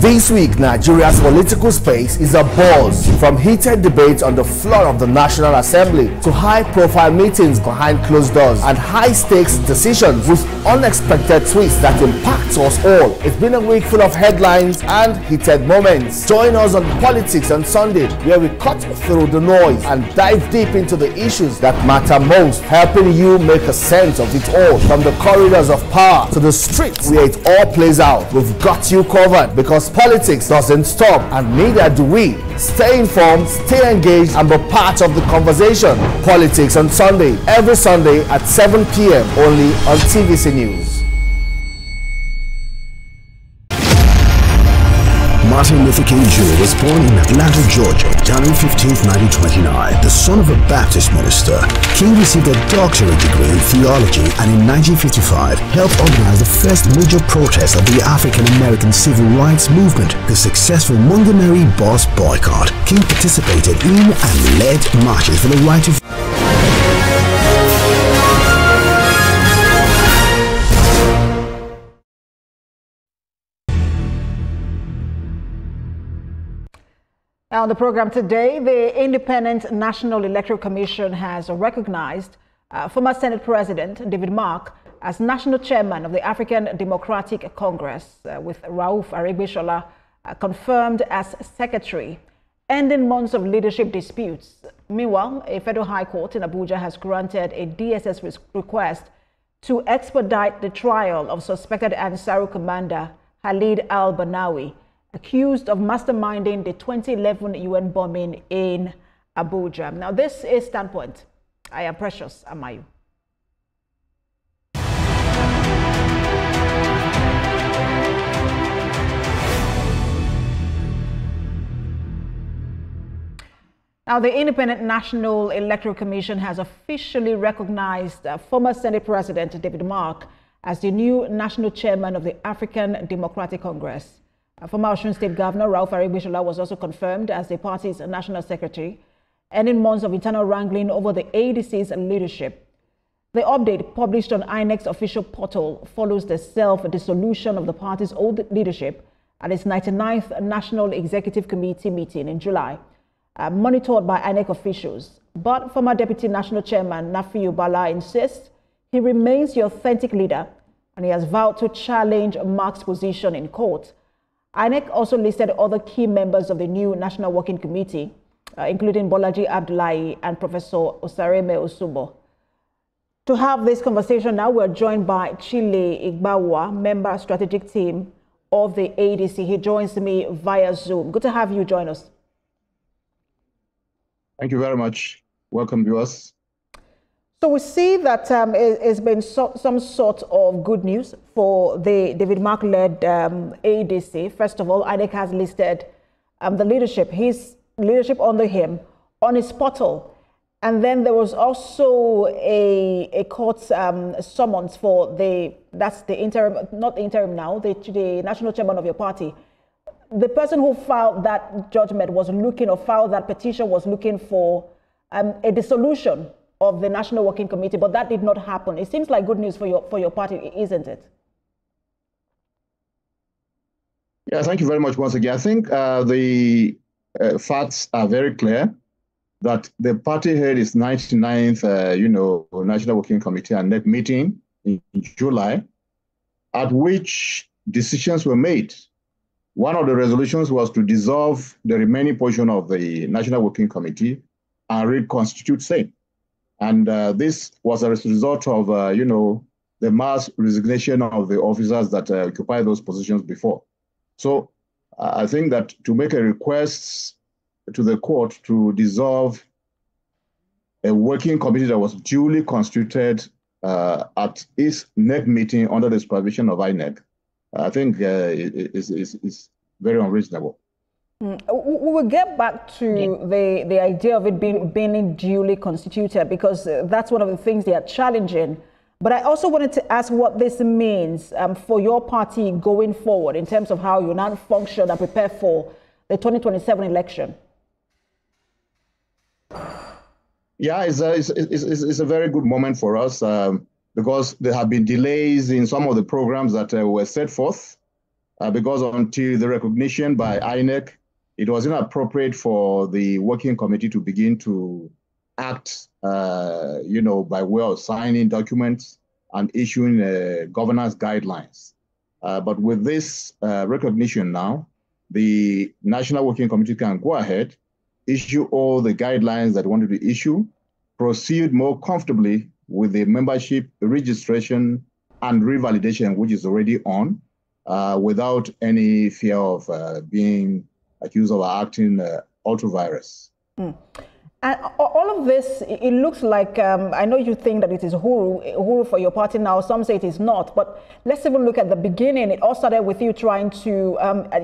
This week, Nigeria's political space is abuzz, from heated debates on the floor of the National Assembly to high-profile meetings behind closed doors and high-stakes decisions with unexpected twists that impact us all. It's been a week full of headlines and heated moments. Join us on Politics on Sunday, where we cut through the noise and dive deep into the issues that matter most, helping you make a sense of it all. From the corridors of power to the streets where it all plays out, we've got you covered, because politics doesn't stop, and neither do we. Stay informed, stay engaged, and be part of the conversation. Politics on Sunday, every Sunday at 7 p.m. only on TVC News. Martin Luther King Jr. was born in Atlanta, Georgia, January 15, 1929. The son of a Baptist minister, King received a doctorate degree in theology and in 1955 helped organize the first major protest of the African-American civil rights movement, the successful Montgomery bus boycott. King participated in and led marches for the right to On the program today, the Independent National Electoral Commission has recognized former Senate President David Mark as National Chairman of the African Democratic Congress, with Rauf Aregbesola confirmed as Secretary, ending months of leadership disputes. Meanwhile, a federal high court in Abuja has granted a DSS request to expedite the trial of suspected Ansaru commander Khalid al-Banawi, accused of masterminding the 2011 UN bombing in Abuja. Now, this is Standpoint. I am Precious Amayu. Now, the Independent National Electoral Commission has officially recognized former Senate President David Mark as the new national chairman of the African Democratic Congress. Former Osun State Governor Rauf Aregbesola was also confirmed as the party's national secretary, ending months of internal wrangling over the ADC's leadership. The update, published on INEC's official portal, follows the self-dissolution of the party's old leadership at its 99th National Executive Committee meeting in July, monitored by INEC officials. But former Deputy National Chairman Nafiu Bala insists he remains the authentic leader, and he has vowed to challenge Mark's position in court. INEC also listed other key members of the new National Working Committee, including Bolaji Abdullahi and Professor Osareme Osubo. To have this conversation now, we're joined by Chille Igbawua, member strategic team of the ADC. He joins me via Zoom. Good to have you join us. Thank you very much. Welcome, viewers. So we see that it's been some sort of good news for the David Mark-led ADC. First of all, INEC has listed the leadership, his leadership under him, on his portal. And then there was also a court summons for that's the interim, not the interim now, the national chairman of your party. The person who filed that judgment was looking, or filed that petition, was looking for a dissolution of the National Working Committee, but that did not happen. It seems like good news for your party, isn't it? Yeah, thank you very much once again. I think the facts are very clear that the party held its 99th, National Working Committee and NEC meeting in July, at which decisions were made. One of the resolutions was to dissolve the remaining portion of the National Working Committee and reconstitute same. And this was a result of, the mass resignation of the officers that occupied those positions before. So I think that to make a request to the court to dissolve a working committee that was duly constituted at its NEC meeting under the supervision of INEC, I think is very unreasonable. We will get back to the idea of it being duly constituted, because that's one of the things they are challenging. But I also wanted to ask what this means for your party going forward in terms of how you now function and prepare for the 2027 election. Yeah, it's a very good moment for us because there have been delays in some of the programs that were set forth. because until the recognition by INEC, it was inappropriate for the working committee to begin to act, by way of signing documents and issuing governance guidelines. But with this recognition now, the National Working Committee can go ahead, issue all the guidelines that wanted to issue, proceed more comfortably with the membership registration and revalidation, which is already on, without any fear of being accused of acting ultra-virus. And all of this, it looks like, I know you think that it is Uhuru for your party now. Some say it is not. But let's even look at the beginning. It all started with you trying to,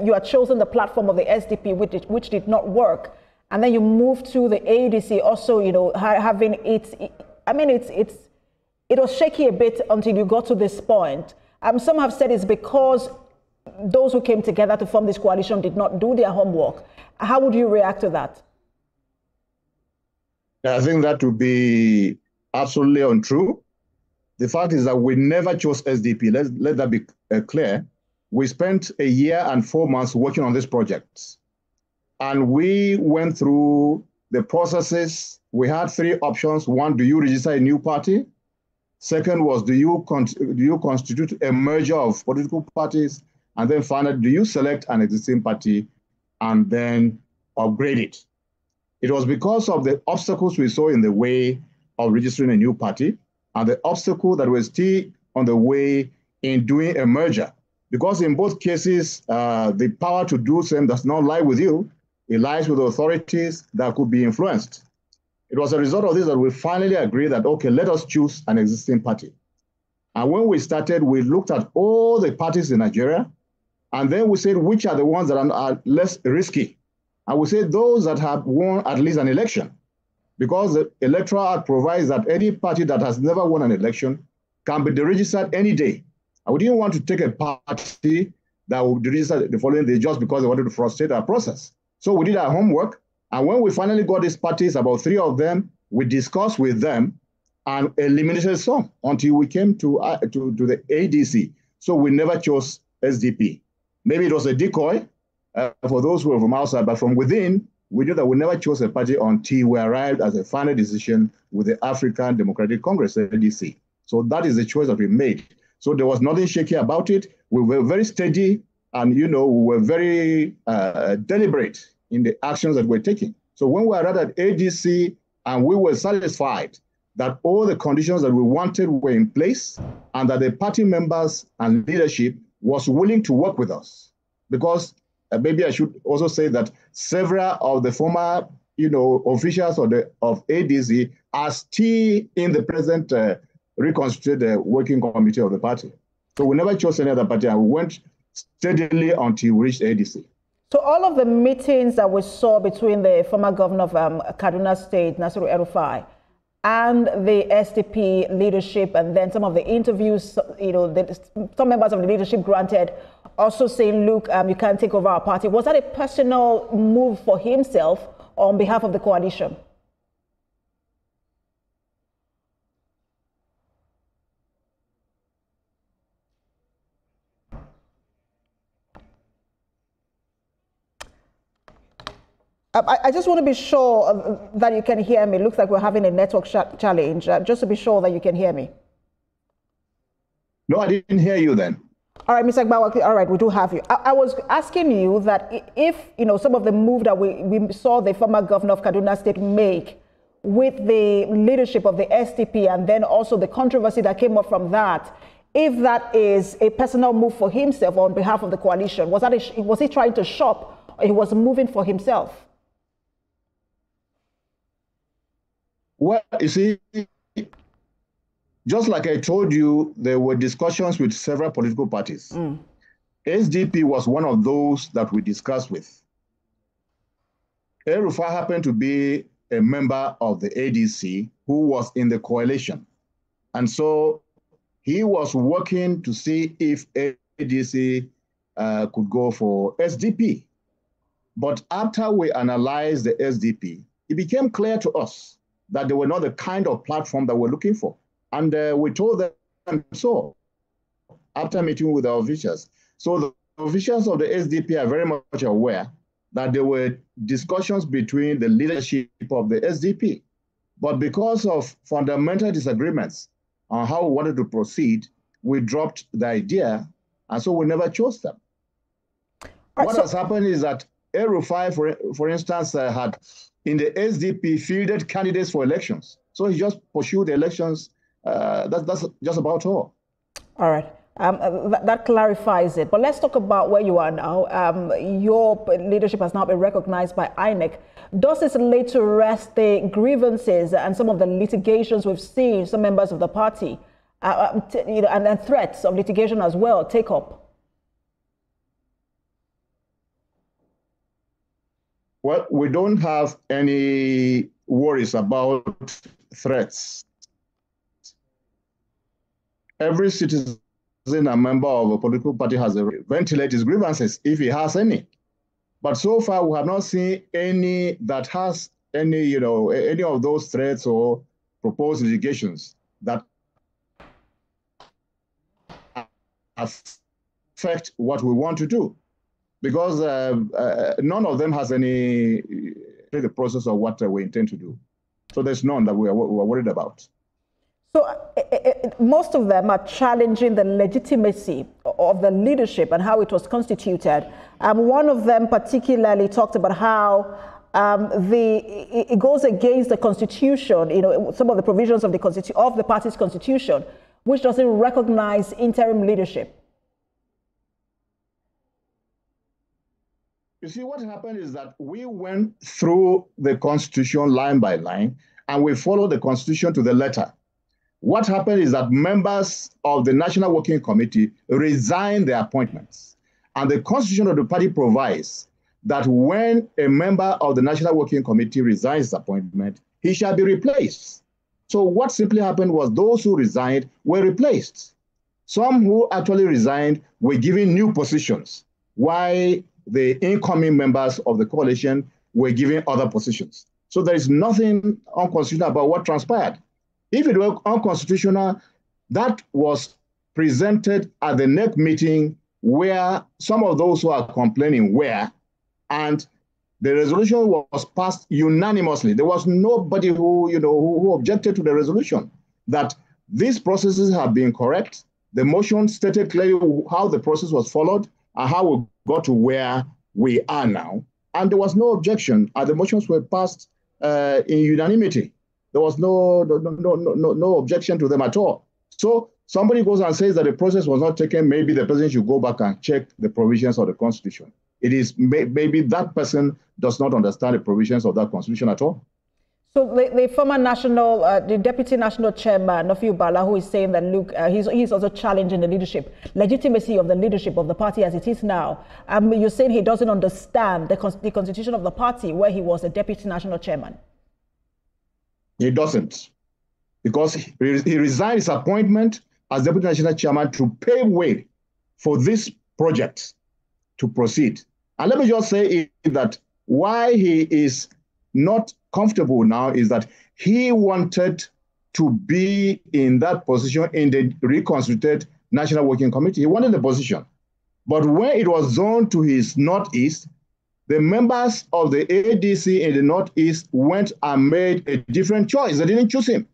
you had chosen the platform of the SDP, which did not work. And then you moved to the ADC, also, having it, it was shaky a bit until you got to this point. Some have said it's because those who came together to form this coalition did not do their homework. How would you react to that? I think that would be absolutely untrue. The fact is that we never chose SDP. Let that be clear. We spent a year and 4 months working on this project. And we went through the processes. We had 3 options. One, do you register a new party? Second was, do you constitute a merger of political parties? And then finally, do you select an existing party and then upgrade it? It was because of the obstacles we saw in the way of registering a new party and the obstacle that was still on the way in doing a merger. Because in both cases, the power to do so does not lie with you. It lies with authorities that could be influenced. It was a result of this that we finally agreed that, okay, let us choose an existing party. And when we started, we looked at all the parties in Nigeria, and then we said, which are the ones that are less risky? And we said those that have won at least an election, because the Electoral Act provides that any party that has never won an election can be deregistered any day. And we didn't want to take a party that would deregister the following day just because they wanted to frustrate our process. So we did our homework. And when we finally got these parties, about 3 of them, we discussed with them and eliminated some until we came to the ADC. So we never chose SDP. Maybe it was a decoy for those who were from outside, but from within, we knew that we never chose a party until we arrived at a final decision with the African Democratic Congress, ADC. So that is the choice that we made. So there was nothing shaky about it. We were very steady and, we were very deliberate in the actions that we're taking. So when we arrived at ADC and we were satisfied that all the conditions that we wanted were in place and that the party members and leadership was willing to work with us, because maybe I should also say that several of the former, officials of ADC are still in the present reconstituted working committee of the party. So we never chose any other party, and we went steadily until we reached ADC. So all of the meetings that we saw between the former governor of Kaduna State, Nasiru El-Rufai, and the SDP leadership, and then some of the interviews, some members of the leadership granted, also saying, look, you can't take over our party. Was that a personal move for himself or on behalf of the coalition? I just want to be sure that you can hear me. It looks like we're having a network challenge. Just to be sure that you can hear me. No, I didn't hear you then. All right, Mr. Igbawua, all right, we do have you. I was asking you that if, some of the move that we saw the former governor of Kaduna State make with the leadership of the SDP and then also the controversy that came up from that, if that is a personal move for himself on behalf of the coalition, was he trying to shop or he was moving for himself? Well, you see, just like I told you, there were discussions with several political parties. SDP was one of those that we discussed with. El-Rufai happened to be a member of the ADC who was in the coalition. And so he was working to see if ADC could go for SDP. But after we analyzed the SDP, it became clear to us that they were not the kind of platform that we're looking for. And we told them so after meeting with our officials. So officials of the SDP are very much aware that there were discussions between the leadership of the SDP. But because of fundamental disagreements on how we wanted to proceed, we dropped the idea, and so we never chose them. What has happened is that El-Rufai, for instance, had in the SDP fielded candidates for elections. So he just pursued the elections. That's just about all. All right. That clarifies it. But let's talk about where you are now. Your leadership has now been recognized by INEC. Does this lay to rest the grievances and some of the litigations we've seen some members of the party and threats of litigation as well take up? Well, we don't have any worries about threats. Every citizen a member of a political party has a right to ventilate his grievances if he has any. But so far, we have not seen any that has any, any of those threats or proposed litigations that affect what we want to do, because none of them has any the process of what we intend to do. So there's none that we are worried about. So most of them are challenging the legitimacy of the leadership and how it was constituted. One of them particularly talked about how it goes against the constitution, some of the provisions of the party's constitution, which doesn't recognize interim leadership. You see, what happened is that we went through the constitution line by line, and we followed the constitution to the letter. What happened is that members of the National Working Committee resigned their appointments. And the constitution of the party provides that when a member of the National Working Committee resigns his appointment, he shall be replaced. So what simply happened was those who resigned were replaced. Some who actually resigned were given new positions, while the incoming members of the coalition were given other positions. So there is nothing unconstitutional about what transpired. If it were unconstitutional, that was presented at the NEC meeting where some of those who are complaining were, and the resolution was passed unanimously. There was nobody who objected to the resolution, that these processes have been correct. The motion stated clearly how the process was followed and how we got to where we are now. And there was no objection, and the motions were passed in unanimity. There was no objection to them at all. So somebody goes and says that the process was not taken, maybe the president should go back and check the provisions of the Constitution. It is maybe that person does not understand the provisions of that Constitution at all. So the former the deputy national chairman, Igbawua, who is saying that, look, he's also challenging the legitimacy of the leadership of the party as it is now. You're saying he doesn't understand the constitution of the party where he was a deputy national chairman. He doesn't, because he resigned his appointment as deputy national chairman to pave way for this project to proceed. And let me just say that why he is not comfortable now is that he wanted to be in that position in the reconstituted National Working Committee. He wanted the position. But when it was zoned to his northeast, the members of the ADC in the northeast went and made a different choice. They didn't choose him.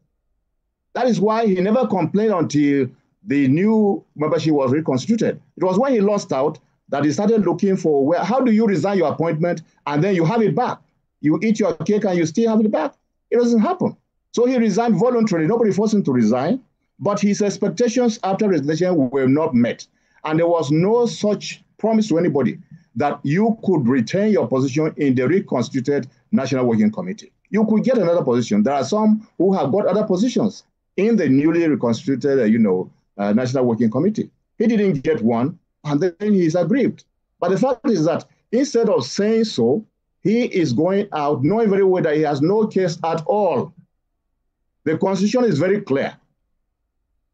That is why he never complained until the new membership was reconstituted. It was when he lost out that he started looking for how do you resign your appointment and then you have it back? You eat your cake and you still have it back. It doesn't happen. So he resigned voluntarily. Nobody forced him to resign, but his expectations after resignation were not met. And there was no such promise to anybody that you could retain your position in the reconstituted National Working Committee. You could get another position. There are some who have got other positions in the newly reconstituted, National Working Committee. He didn't get one, and then he's aggrieved. But the fact is that instead of saying so, he is going out knowing very well that he has no case at all. The Constitution is very clear.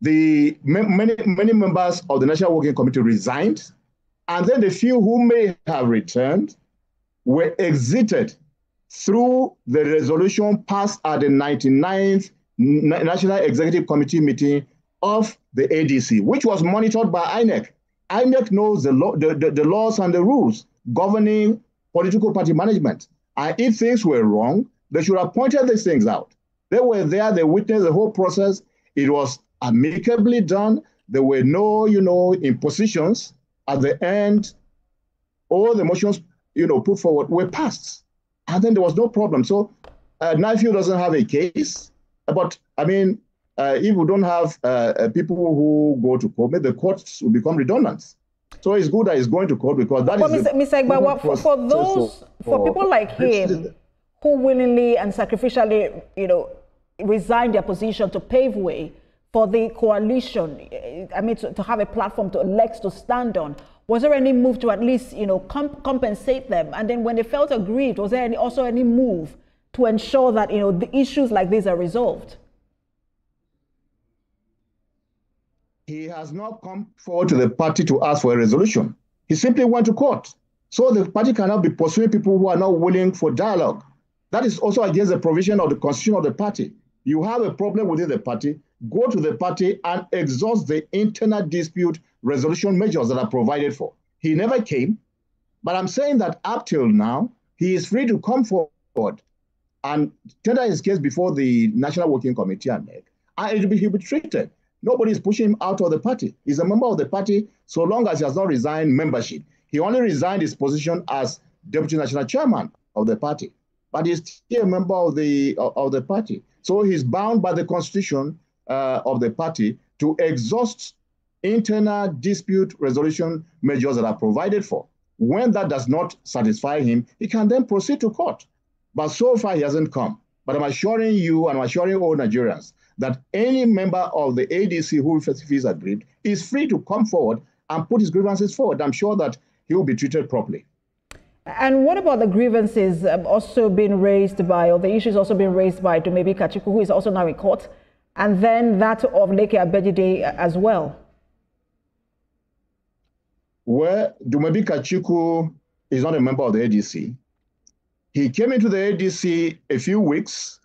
The many members of the National Working Committee resigned, and then the few who may have returned were exited through the resolution passed at the 99th National Executive Committee meeting of the ADC, which was monitored by INEC. INEC knows the laws and the rules governing political party management. And if things were wrong, they should have pointed these things out. They were there, they witnessed the whole process. It was amicably done. There were no, impositions. At the end, all the motions, put forward were passed. And then there was no problem. So NIFU doesn't have a case. But, I mean, if we don't have people who go to court, the courts will become redundant. So it's good that he's going to court because that is. Mr. Igbawua, for people like him who willingly and sacrificially, resign their position to pave way for the coalition, I mean, to have a platform to elect to stand on, was there any move to at least, compensate them? And then when they felt aggrieved, was there also any move to ensure that, the issues like these are resolved? He has not come forward to the party to ask for a resolution. He simply went to court. So the party cannot be pursuing people who are not willing for dialogue. That is also against the provision of the constitution of the party. You have a problem within the party, go to the party and exhaust the internal dispute resolution measures that are provided for. He never came, but I'm saying that up till now, he is free to come forward and tender his case before the National Working Committee and he'll be treated. Nobody is pushing him out of the party. He's a member of the party so long as he has not resigned membership. He only resigned his position as deputy national chairman of the party, but he's still a member of the party. So he's bound by the constitution of the party to exhaust internal dispute resolution measures that are provided for. When that does not satisfy him, he can then proceed to court. But so far, he hasn't come. But I'm assuring you and I'm assuring all Nigerians that any member of the ADC who feels aggrieved is free to come forward and put his grievances forward. I'm sure that he will be treated properly. And what about the grievances also being raised by, or the issues also being raised by Dumebi Kachiku, who is also now in court, and then that of Leke Abejide as well? Well, Dumebi Kachiku is not a member of the ADC. He came into the ADC a few weeks,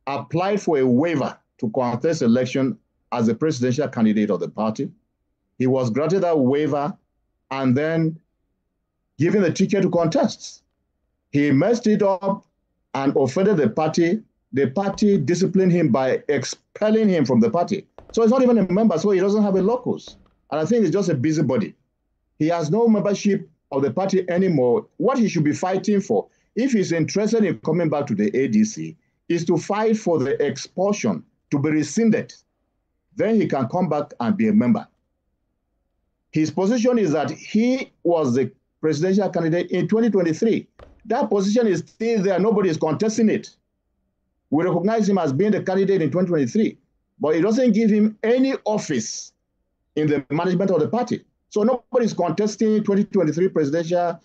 applied for a waiver to contest election as a presidential candidate of the party. He was granted that waiver and then given the ticket to contest. He messed it up and offended the party. The party disciplined him by expelling him from the party. So he's not even a member, so he doesn't have a locus. And I think he's just a busybody. He has no membership of the party anymore. What he should be fighting for, if he's interested in coming back to the ADC, is to fight for the expulsion to be rescinded. Then he can come back and be a member. His position is that he was the presidential candidate in 2023. That position is still there. Nobody is contesting it. We recognize him as being the candidate in 2023, but it doesn't give him any office in the management of the party. So nobody is contesting 2023 presidential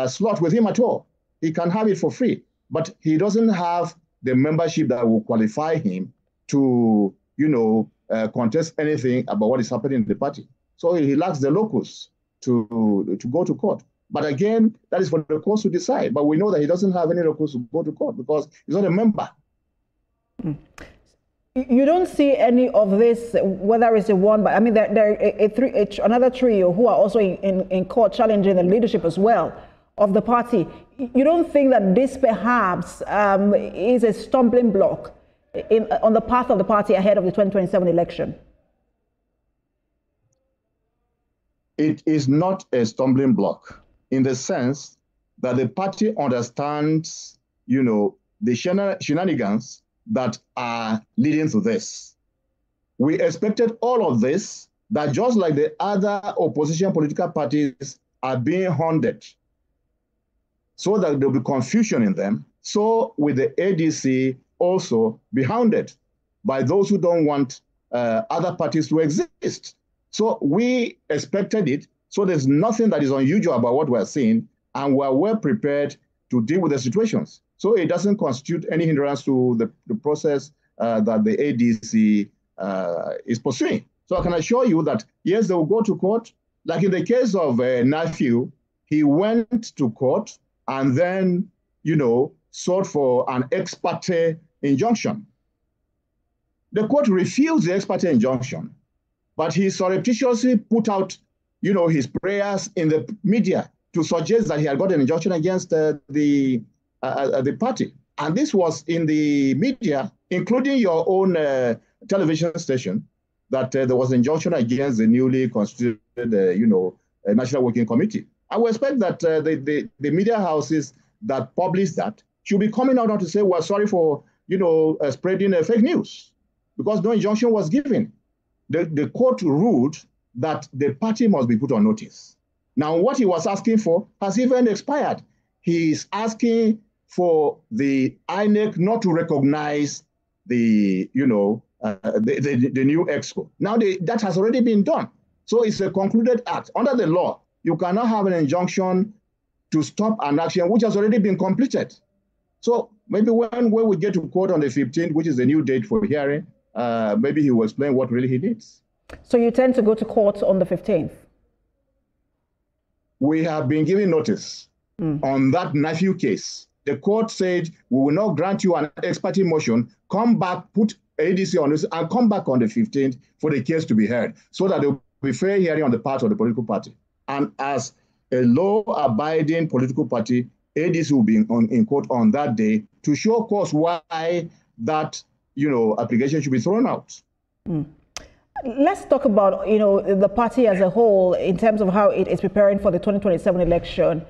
slot with him at all. He can have it for free, but he doesn't have the membership that will qualify him to, contest anything about what is happening in the party. So he lacks the locus to go to court. But again, that is for the courts to decide. But we know that he doesn't have any locus to go to court because he's not a member. You don't see any of this, whether it's a one, but I mean, there are another trio who are also in court challenging the leadership as well of the party. You don't think that this perhaps is a stumbling block on the path of the party ahead of the 2027 election? It is not a stumbling block in the sense that the party understands, the shenanigans that are leading to this. We expected all of this, that just like the other opposition political parties are being hounded, so that there'll be confusion in them, so with the ADC also be hounded by those who don't want other parties to exist. So we expected it. So there's nothing that is unusual about what we're seeing, and we're well prepared to deal with the situations. So it doesn't constitute any hindrance to the process that the ADC is pursuing. So I can assure you that, yes, they will go to court. Like in the case of NIFU, he went to court and then, sought for an ex parte injunction. The court refused the ex parte injunction, but he surreptitiously put out his prayers in the media to suggest that he had got an injunction against the party. And this was in the media, including your own television station, that there was an injunction against the newly constituted, National Working Committee. I would expect that the media houses that publish that should be coming out now to say, we're sorry for, spreading fake news, because no injunction was given. The court ruled that the party must be put on notice. Now, what he was asking for has even expired. He is asking for the INEC not to recognize the new EXCO. Now, that has already been done. So it's a concluded act. Under the law, you cannot have an injunction to stop an action which has already been completed. So maybe when we get to court on the 15th, which is the new date for hearing, maybe he will explain what really he needs. So you tend to go to court on the 15th? We have been given notice on that nephew case. The court said, we will not grant you an ex parte motion, come back, put ADC on this, and come back on the 15th for the case to be heard, so that there will be fair hearing on the part of the political party. And as a law-abiding political party, ADC will be in court on that day to show cause why that, application should be thrown out. Let's talk about, the party as a whole in terms of how it is preparing for the 2027 election.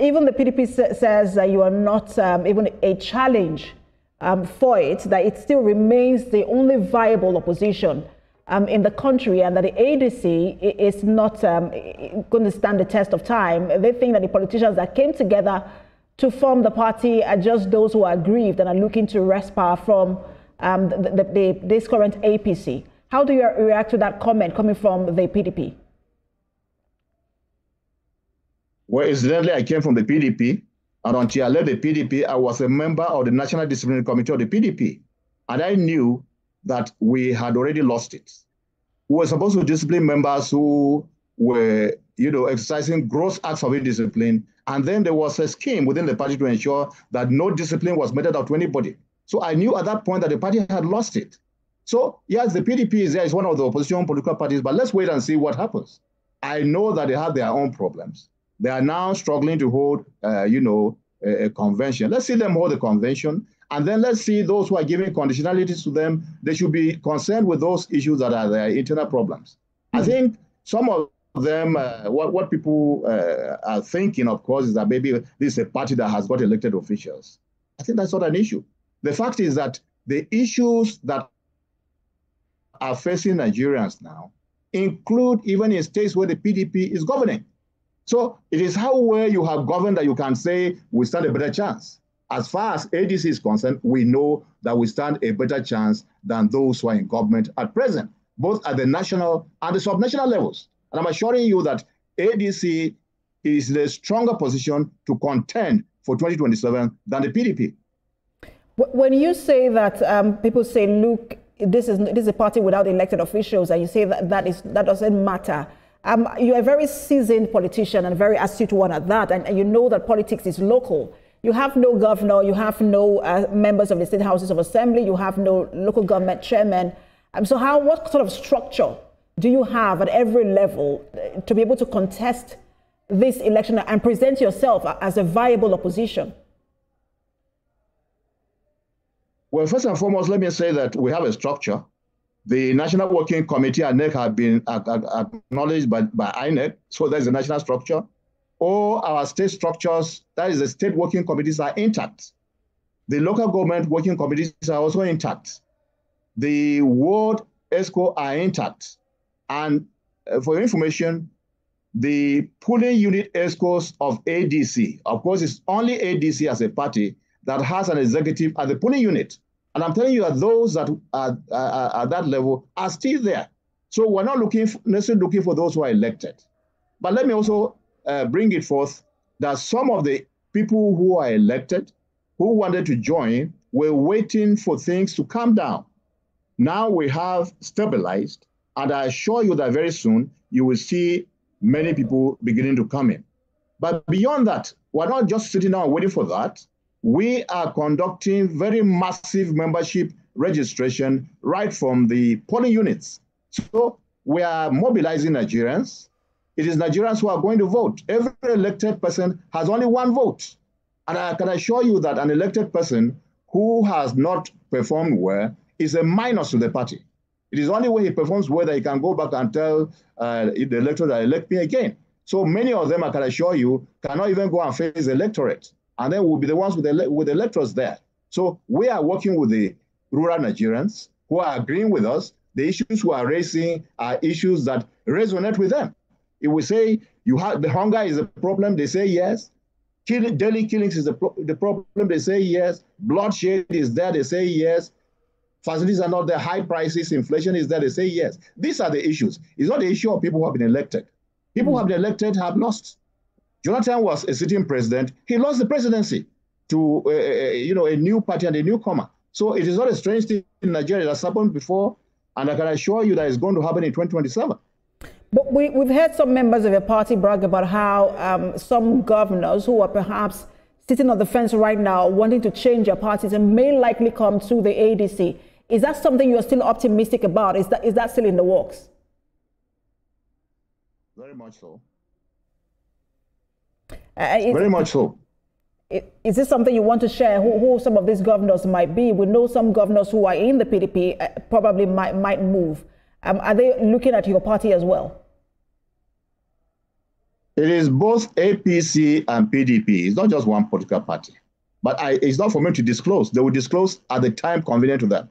Even the PDP says that you are not even a challenge for it, that it still remains the only viable opposition in the country, and that the ADC is not going to stand the test of time. They think that the politicians that came together to form the party are just those who are aggrieved and are looking to wrest power from this current APC. How do you react to that comment coming from the PDP? Well, incidentally, I came from the PDP, and until I left the PDP, I was a member of the National Disciplinary Committee of the PDP, and I knew that we had already lost it. We were supposed to discipline members who were, exercising gross acts of indiscipline, and then there was a scheme within the party to ensure that no discipline was meted out to anybody. So I knew at that point that the party had lost it. So yes, the PDP is there, it's one of the opposition political parties, but let's wait and see what happens. I know that they have their own problems. They are now struggling to hold, a convention. Let's see them hold the convention, and then let's see those who are giving conditionalities to them. They should be concerned with those issues that are their internal problems. I think some of them, what people are thinking, of course, is that maybe this is a party that has got elected officials. I think that's not an issue. The fact is that the issues that are facing Nigerians now include even in states where the PDP is governing. So it is how well you have governed that you can say we stand a better chance. As far as ADC is concerned, we know that we stand a better chance than those who are in government at present, both at the national and the subnational levels. And I'm assuring you that ADC is in a stronger position to contend for 2027 than the PDP. When you say that people say, look, this is a party without elected officials, and you say that doesn't matter. You're a very seasoned politician and a very astute one at that, and you know that politics is local. You have no governor, you have no members of the state houses of assembly, you have no local government chairman. So what sort of structure do you have at every level to be able to contest this election and present yourself as a viable opposition? Well, first and foremost, let me say that we have a structure. The National Working Committee and NEC have been acknowledged by INEC, so there's a national structure. All our state structures, that is the state working committees, are intact. The local government working committees are also intact. The ward ESCO are intact. And for your information, the polling unit ESCOs of ADC, of course, it's only ADC as a party that has an executive at the polling unit. And I'm telling you that those that are at that level are still there. So we're not necessarily looking for those who are elected. But let me also bring it forth that some of the people who are elected, who wanted to join, were waiting for things to calm down. Now we have stabilized, and I assure you that very soon you will see many people beginning to come in. But beyond that, we're not just sitting down waiting for that. We are conducting very massive membership registration right from the polling units. So we are mobilizing Nigerians. it is Nigerians who are going to vote. Every elected person has only one vote. And I can assure you that an elected person who has not performed well is a minus to the party. It is only when he performs well that he can go back and tell the electorate that elect me again. So many of them, I can assure you, cannot even go and face the electorate. And then we'll be the ones with the electors there. So we are working with the rural Nigerians who are agreeing with us. The issues we are raising are issues that resonate with them. If we say the hunger is a problem, they say yes. Daily killings is the problem, they say yes. Bloodshed is there, they say yes. Facilities are not there, high prices, inflation is there, they say yes. These are the issues. It's not the issue of people who have been elected. People who have been elected have lost. Jonathan was a sitting president. He lost the presidency to a new party and a newcomer. So it is not a strange thing in Nigeria. It has happened before, and I can assure you that it's going to happen in 2027. But we've heard some members of your party brag about how some governors who are perhaps sitting on the fence right now wanting to change their parties and may likely come to the ADC. Is that something you're still optimistic about? Is that still in the works? Very much so. Very much so. Is this something you want to share? Who some of these governors might be? We know some governors who are in the PDP probably might move. Are they looking at your party as well? It is both APC and PDP. It's not just one political party. But it's not for me to disclose. They will disclose at the time convenient to them,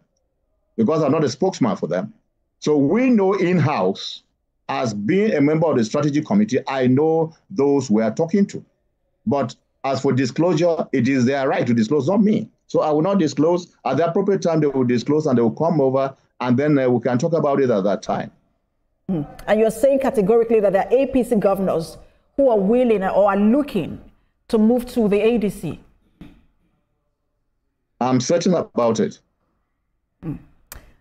because I'm not a spokesman for them. So we know in-house, as being a member of the strategy committee, I know those we are talking to. But as for disclosure, it is their right to disclose, not me. So I will not disclose. At the appropriate time, they will disclose and they will come over, and then we can talk about it at that time. And you're saying categorically that there are APC governors who are willing or are looking to move to the ADC? I'm certain about it.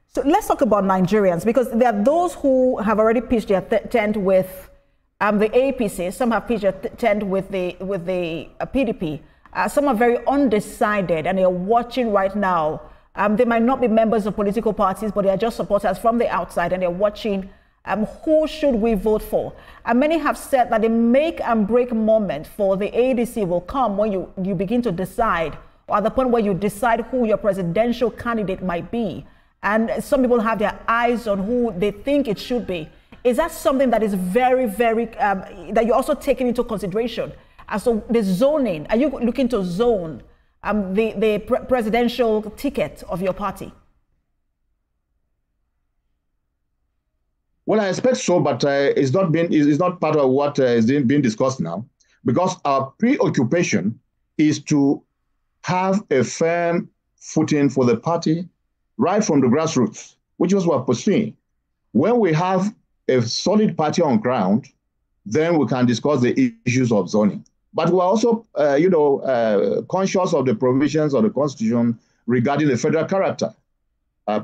So let's talk about Nigerians, because there are those who have already pitched their tent with the APC. Some have pitched their tent with the PDP. Some are very undecided and they're watching right now. They might not be members of political parties, but they are just supporters from the outside, and they're watching who should we vote for. And many have said that the make and break moment for the ADC will come when you begin to decide, or at the point where you decide who your presidential candidate might be. And some people have their eyes on who they think it should be. Is that something that is very, very, that you're also taking into consideration? So the zoning, are you looking to zone the presidential ticket of your party? Well, I expect so, but it's not part of what is being discussed now, because our preoccupation is to have a firm footing for the party right from the grassroots, which is what we're pursuing. When we have a solid party on ground, then we can discuss the issues of zoning. But we're also, conscious of the provisions of the Constitution regarding the federal character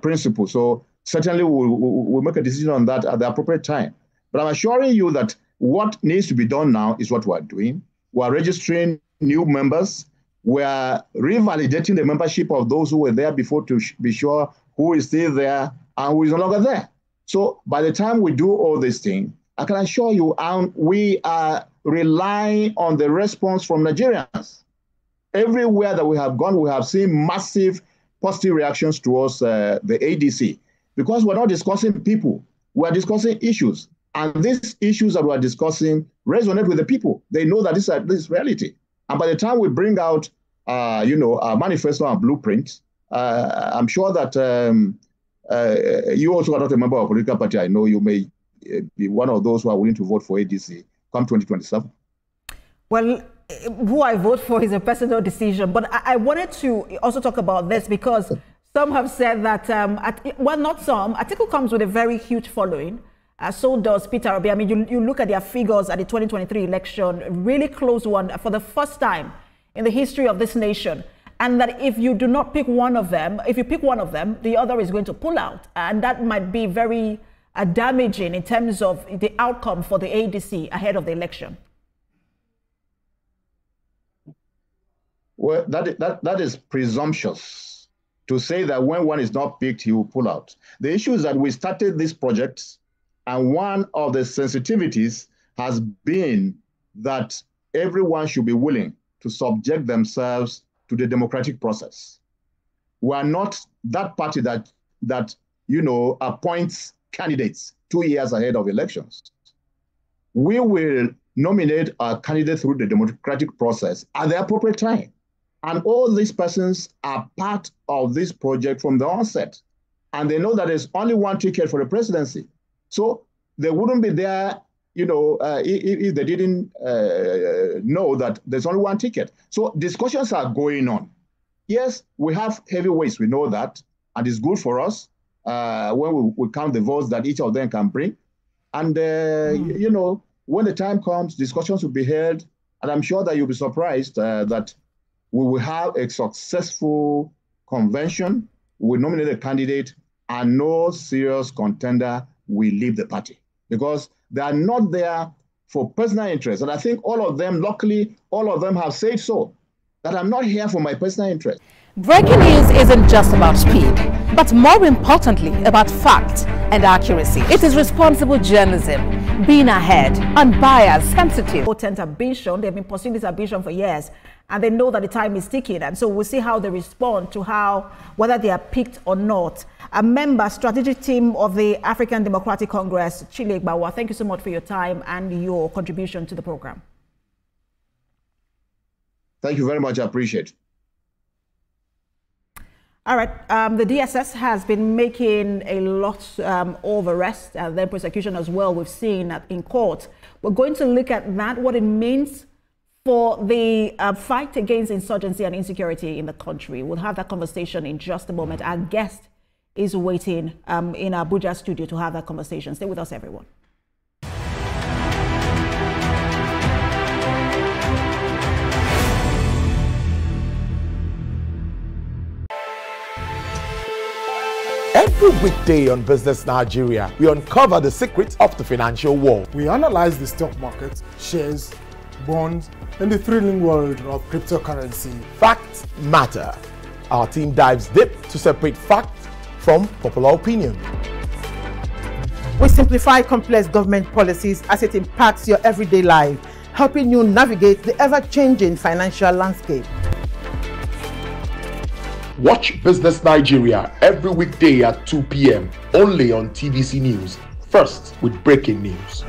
principle. So certainly we'll make a decision on that at the appropriate time. But I'm assuring you that what needs to be done now is what we're doing. We're registering new members. We're revalidating the membership of those who were there before to be sure who is still there and who is no longer there. So by the time we do all these things, I can assure you, we are relying on the response from Nigerians. Everywhere that we have gone, we have seen massive positive reactions towards the ADC, because we're not discussing people, we're discussing issues. And these issues that we're discussing resonate with the people. They know that this is reality. And by the time we bring out, our manifesto and blueprint, I'm sure that you also are not a member of a political party. I know you may be one of those who are willing to vote for ADC come 2027. Well, who I vote for is a personal decision. But I wanted to also talk about this, because some have said that, not some, Atiku comes with a very huge following. So does Peter Obi. I mean, you look at their figures at the 2023 election, really close one for the first time in the history of this nation. And that if you do not pick one of them, if you pick one of them, the other is going to pull out. And that might be very damaging in terms of the outcome for the ADC ahead of the election. Well, that is presumptuous to say that when one is not picked, he will pull out. The issue is that we started this project, and one of the sensitivities has been that everyone should be willing to subject themselves to the democratic process. We are not that party that appoints candidates 2 years ahead of elections. We will nominate our candidate through the democratic process at the appropriate time. And all these persons are part of this project from the onset. And they know that there's only one ticket for the presidency. So they wouldn't be there, if they didn't know that there's only one ticket. So discussions are going on. Yes, we have heavyweights, we know that, and it's good for us when we count the votes that each of them can bring. And, when the time comes, discussions will be held, and I'm sure that you'll be surprised that we will have a successful convention, we nominate a candidate, and no serious contender will leave the party because they are not there for personal interest. And I think all of them, luckily, all of them have said so, that I'm not here for my personal interest. Breaking news isn't just about speed, but more importantly, about fact and accuracy. It is responsible journalism, being ahead, unbiased, sensitive. Potent ambition, they've been pursuing this ambition for years, and they know that the time is ticking. And so we'll see how they respond to whether they are picked or not. A member, strategic team of the African Democratic Congress, Chille Igbawua, thank you so much for your time and your contribution to the program. Thank you very much. I appreciate it. All right. The DSS has been making a lot of arrests and then prosecution as well. We've seen in court. We're going to look at that, what it means for the fight against insurgency and insecurity in the country. We'll have that conversation in just a moment. Our guest is waiting in our Abuja studio to have that conversation. Stay with us, everyone. Every weekday on Business Nigeria, we uncover the secrets of the financial world. We analyze the stock market, shares, bonds, and the thrilling world of cryptocurrency. Facts matter. Our team dives deep to separate fact from popular opinion. We simplify complex government policies as it impacts your everyday life, helping you navigate the ever-changing financial landscape. Watch Business Nigeria every weekday at 2 p.m. only on TVC News. First with breaking news.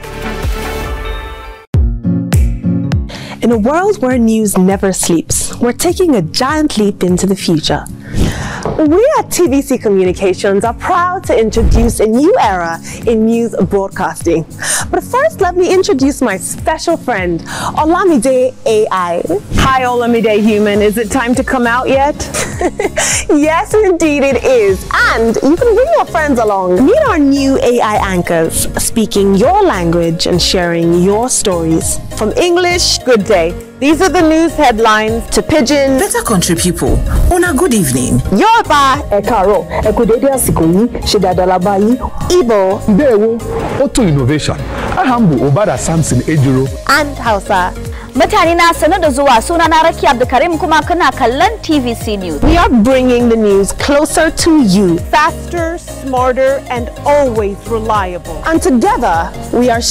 In a world where news never sleeps, we're taking a giant leap into the future. We at TVC Communications are proud to introduce a new era in news broadcasting. But first, let me introduce my special friend, Olamide AI. Hi, Olamide Human. Is it time to come out yet? Yes, indeed it is. And you can bring your friends along. Meet our new AI anchors, speaking your language and sharing your stories. From English, good day. These are the news headlines to Pidgin. Better country people, on a good evening. Yoruba, Ekaro, Ekodede Asikoyi, Shedadalabayi, Igbo, Ndewo, Auto Innovation, Ahambu Obada Samson Ejiro, and Hausa. Mutane na sanar da zuwa, sunana Raki Abdulkarim kuma kana kallon TVC News. We are bringing the news closer to you, faster, smarter, and always reliable. And together, we are